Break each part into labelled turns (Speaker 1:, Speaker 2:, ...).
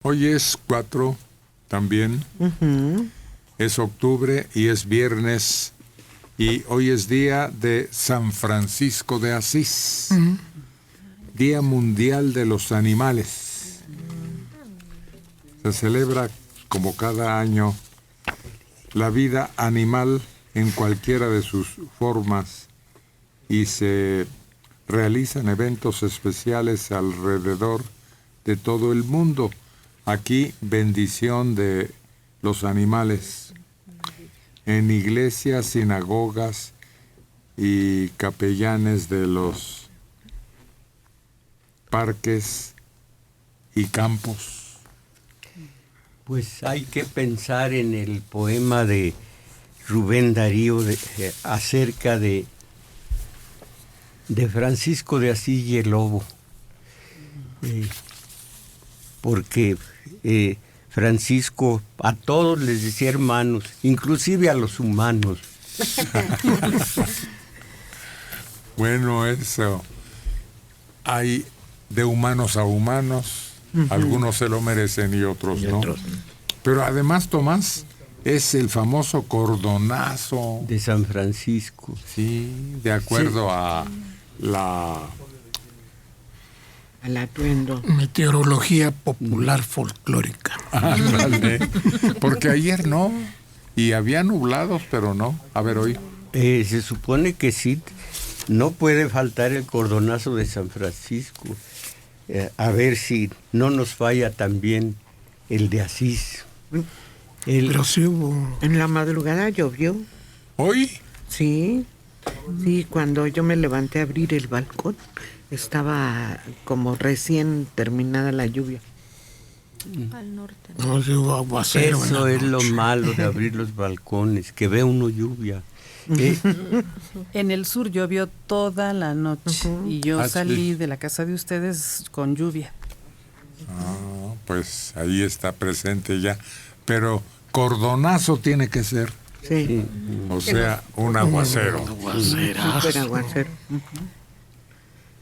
Speaker 1: Hoy es 4 también. Es octubre y es viernes. Y hoy es día de San Francisco de Asís. Día Mundial de los Animales. Se celebra, como cada año, la vida animal en cualquiera de sus formas y se realizan eventos especiales alrededor de todo el mundo. Aquí, bendición de los animales. En iglesias, sinagogas y capellanes de los parques y campos.
Speaker 2: Pues hay que pensar en el poema de Rubén Darío acerca de Francisco de Asís y el lobo. Porque Francisco a todos les decía hermanos, inclusive a los humanos.
Speaker 1: Bueno, eso. Hay de humanos a humanos. Algunos se lo merecen y otros no. Pero además, Tomás, es el famoso cordonazo
Speaker 2: de San Francisco.
Speaker 1: Sí, de acuerdo a
Speaker 3: al atuendo.
Speaker 4: Meteorología popular folclórica.
Speaker 1: Vale. Porque ayer no, y había nublados, pero no. A ver, hoy.
Speaker 2: Se supone que sí, no puede faltar el cordonazo de San Francisco. A ver si no nos falla también el de Asís.
Speaker 4: Pero sí hubo.
Speaker 3: En la madrugada llovió.
Speaker 1: ¿Hoy?
Speaker 3: Sí, cuando yo me levanté a abrir el balcón, estaba como recién terminada la lluvia.
Speaker 5: Al norte.
Speaker 4: No, sí hubo aguacero.
Speaker 2: Eso es lo malo de abrir los balcones, que ve uno lluvia.
Speaker 5: En el sur llovió toda la noche y yo salí de la casa de ustedes con lluvia.
Speaker 1: Pues ahí está presente ya. Pero cordonazo tiene que ser.
Speaker 3: Sí.
Speaker 1: O sea, un aguacero.
Speaker 3: Súper aguacero.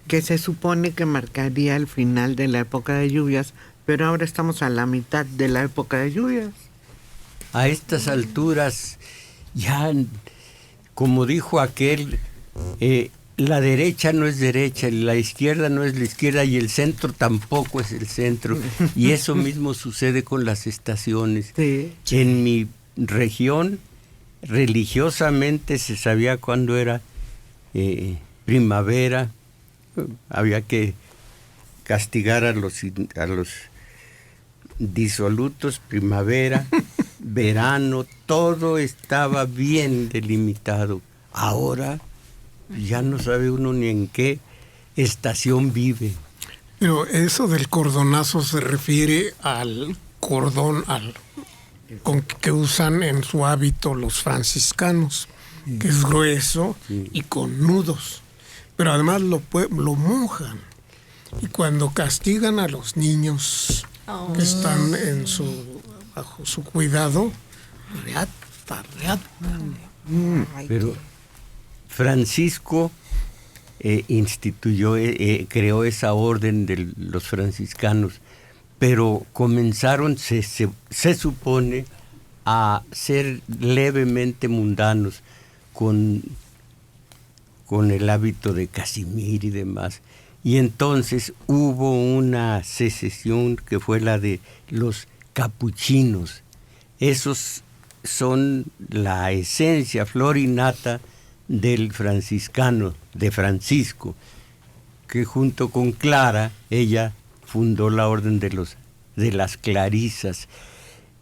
Speaker 3: Que se supone que marcaría el final de la época de lluvias, pero ahora estamos a la mitad de la época de lluvias.
Speaker 2: A estas alturas, ya, como dijo aquel, la derecha no es derecha, la izquierda no es la izquierda y el centro tampoco es el centro. Y eso mismo sucede con las estaciones.
Speaker 3: Sí.
Speaker 2: En mi región, religiosamente se sabía cuándo era primavera. Había que castigar a los disolutos, primavera, verano, todo estaba bien delimitado. Ahora ya no sabe uno ni en qué estación vive.
Speaker 4: Pero eso del cordonazo se refiere al cordón que usan en su hábito los franciscanos, que es grueso y con nudos. Pero además lo mojan. Y cuando castigan a los niños que están bajo su cuidado, reata.
Speaker 2: Pero Francisco creó esa orden de los franciscanos, pero comenzaron, se supone, a ser levemente mundanos con el hábito de Casimir y demás. Y entonces hubo una secesión que fue la de los capuchinos. Esos son la esencia, flor y nata del franciscano, de Francisco, que junto con Clara, ella fundó la orden de las clarisas.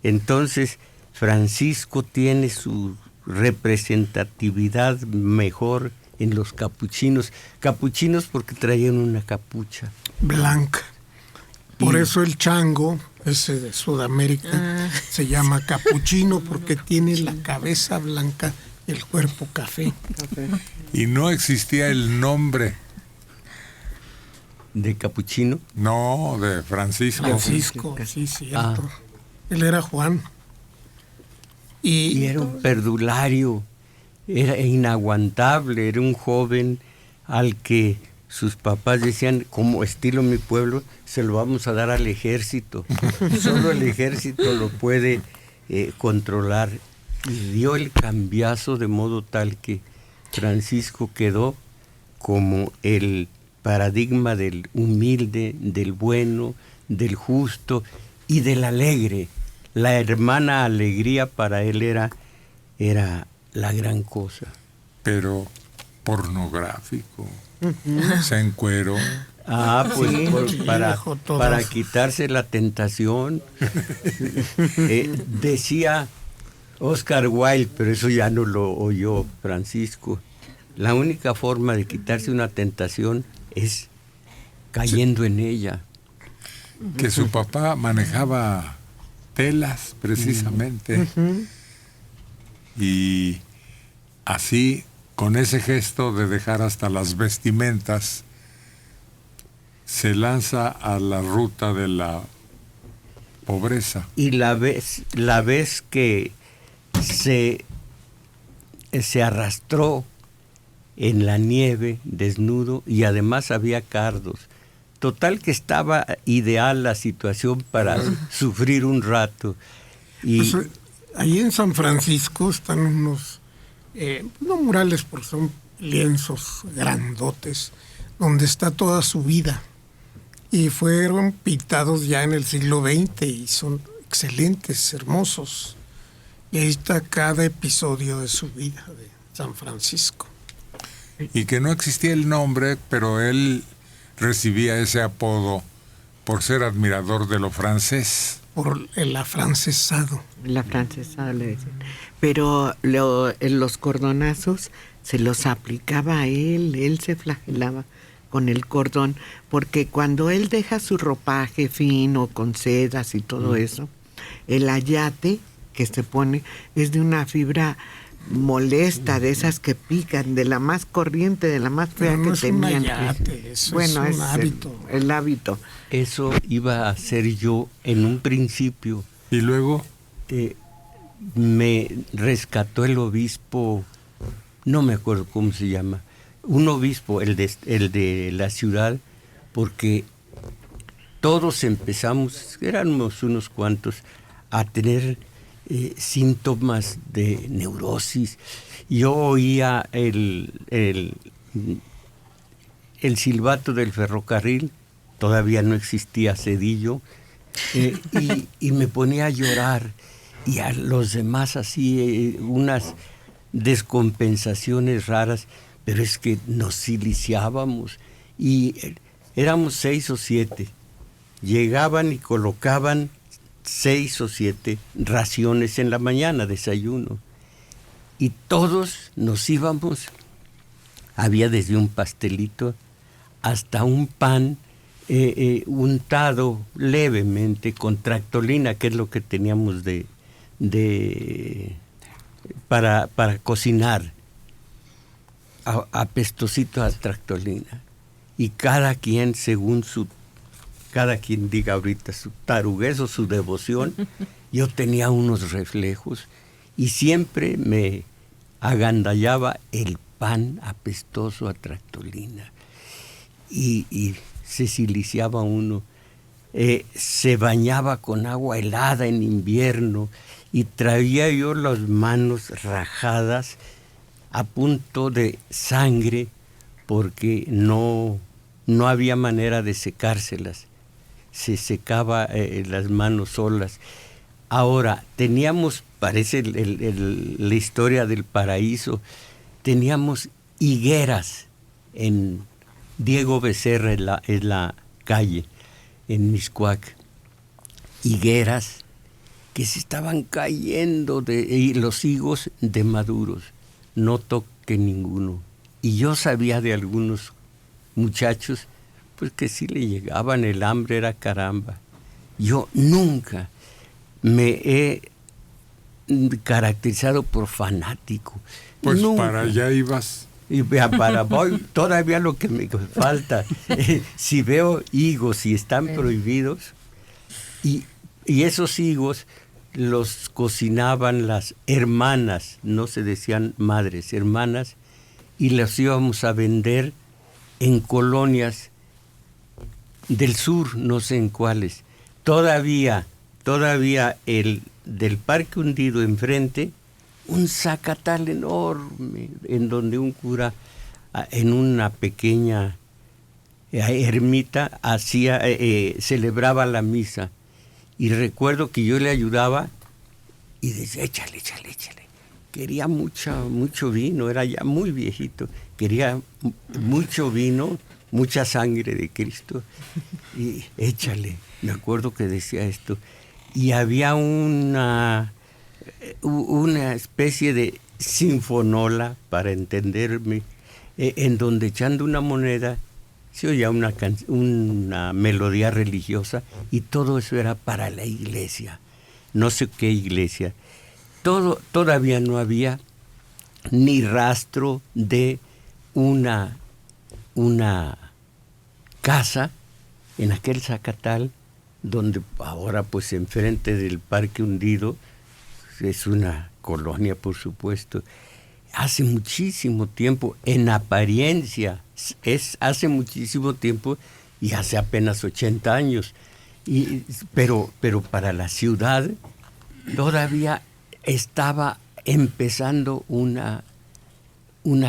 Speaker 2: Entonces, Francisco tiene su representatividad mejor en los capuchinos porque traían una capucha
Speaker 4: blanca. Por eso el chango, ese de Sudamérica, se llama capuchino porque tiene la cabeza blanca y el cuerpo café.
Speaker 1: Y no existía el nombre.
Speaker 2: ¿De capuchino?
Speaker 1: No, de Francisco.
Speaker 4: Francisco, sí, cierto. Él era Juan.
Speaker 2: Y era un perdulario. Era inaguantable, era un joven al que sus papás decían, como estilo mi pueblo, se lo vamos a dar al ejército. Solo el ejército lo puede controlar. Y dio el cambiazo de modo tal que Francisco quedó como el paradigma del humilde, del bueno, del justo y del alegre. La hermana alegría para él era la gran cosa.
Speaker 1: Pero pornográfico. Se encueró.
Speaker 2: Pues
Speaker 4: Sí,
Speaker 2: para quitarse la tentación. Decía Oscar Wilde, pero eso ya no lo oyó Francisco. La única forma de quitarse una tentación es cayendo en ella.
Speaker 1: Que su papá manejaba telas, precisamente. Y así, con ese gesto de dejar hasta las vestimentas, se lanza a la ruta de la pobreza.
Speaker 2: Y la vez que se arrastró en la nieve, desnudo, y además había cardos. Total que estaba ideal la situación para sufrir un rato. Y
Speaker 4: Pues, ahí en San Francisco están unos, no murales, porque son lienzos grandotes, donde está toda su vida. Y fueron pintados ya en el siglo XX y son excelentes, hermosos. Y ahí está cada episodio de su vida de San Francisco.
Speaker 1: Y que no existía el nombre, pero él recibía ese apodo por ser admirador de lo francés.
Speaker 4: Por el afrancesado.
Speaker 3: La francesa le decían. Pero los cordonazos se los aplicaba a él se flagelaba con el cordón, porque cuando él deja su ropaje fino, con sedas y todo eso, el ayate que se pone es de una fibra molesta, de esas que pican, de la más corriente, de la más fea.
Speaker 4: Pero no
Speaker 3: que
Speaker 4: es un
Speaker 3: tenían.
Speaker 4: ayate, eso
Speaker 3: Bueno,
Speaker 4: es un hábito.
Speaker 3: El hábito.
Speaker 2: eso iba a hacer yo en un principio.
Speaker 1: Y luego,
Speaker 2: Me rescató el obispo, no me acuerdo cómo se llama, un obispo, el de la ciudad, porque todos empezamos, éramos unos cuantos, a tener síntomas de neurosis. Yo oía el silbato del ferrocarril, todavía no existía Cedillo, y me ponía a llorar, y a los demás así unas descompensaciones raras, pero es que nos siliciábamos, y éramos 6 o 7, llegaban y colocaban 6 o 7 raciones en la mañana, desayuno, y todos nos íbamos, había desde un pastelito hasta un pan untado levemente con tractolina, que es lo que teníamos para cocinar, apestosito a tractolina, y cada quien diga ahorita su taruguez o su devoción. Yo tenía unos reflejos y siempre me agandallaba el pan apestoso a tractolina, y se siliciaba uno, se bañaba con agua helada en invierno, y traía yo las manos rajadas a punto de sangre, porque no había manera de secárselas, se secaba las manos solas. Ahora, teníamos, parece la historia del paraíso, teníamos higueras en Diego Becerra, en la calle, en Mixcoac, higueras que se estaban cayendo, y los higos de maduros, no toqué ninguno. Y yo sabía de algunos muchachos, pues que sí le llegaban, el hambre era caramba. Yo nunca me he caracterizado por fanático.
Speaker 1: pues
Speaker 2: Nunca.
Speaker 1: para allá ibas.
Speaker 2: Y voy, todavía lo que me falta, si veo higos y están prohibidos, y esos higos los cocinaban las hermanas, no se decían madres, hermanas, y los íbamos a vender en colonias del sur, no sé en cuáles, todavía el del Parque Hundido enfrente, un zacatal enorme, en donde un cura, en una pequeña ermita, celebraba la misa. Y recuerdo que yo le ayudaba y decía, échale. Quería mucho vino, era ya muy viejito. Quería mucho vino, mucha sangre de Cristo. Y échale. Me acuerdo que decía esto. Y había una especie de sinfonola, para entenderme, en donde echando una moneda se oía una melodía religiosa, y todo eso era para la iglesia. No sé qué iglesia. Todavía no había ni rastro de una casa en aquel zacatal, donde ahora pues enfrente del Parque Hundido es una colonia, por supuesto. Hace muchísimo tiempo, en apariencia, hace muchísimo tiempo, y hace apenas 80 años. Pero para la ciudad todavía estaba empezando una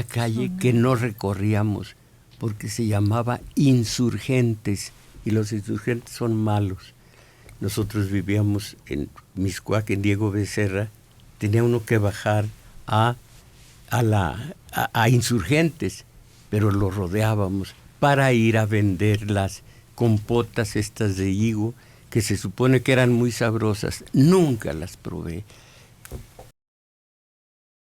Speaker 2: calle que no recorríamos, porque se llamaba Insurgentes, y los insurgentes son malos. Nosotros vivíamos en Mixcoac, en Diego Becerra. Tenía uno que bajar a Insurgentes, pero lo rodeábamos para ir a vender las compotas estas de higo, que se supone que eran muy sabrosas. Nunca las probé.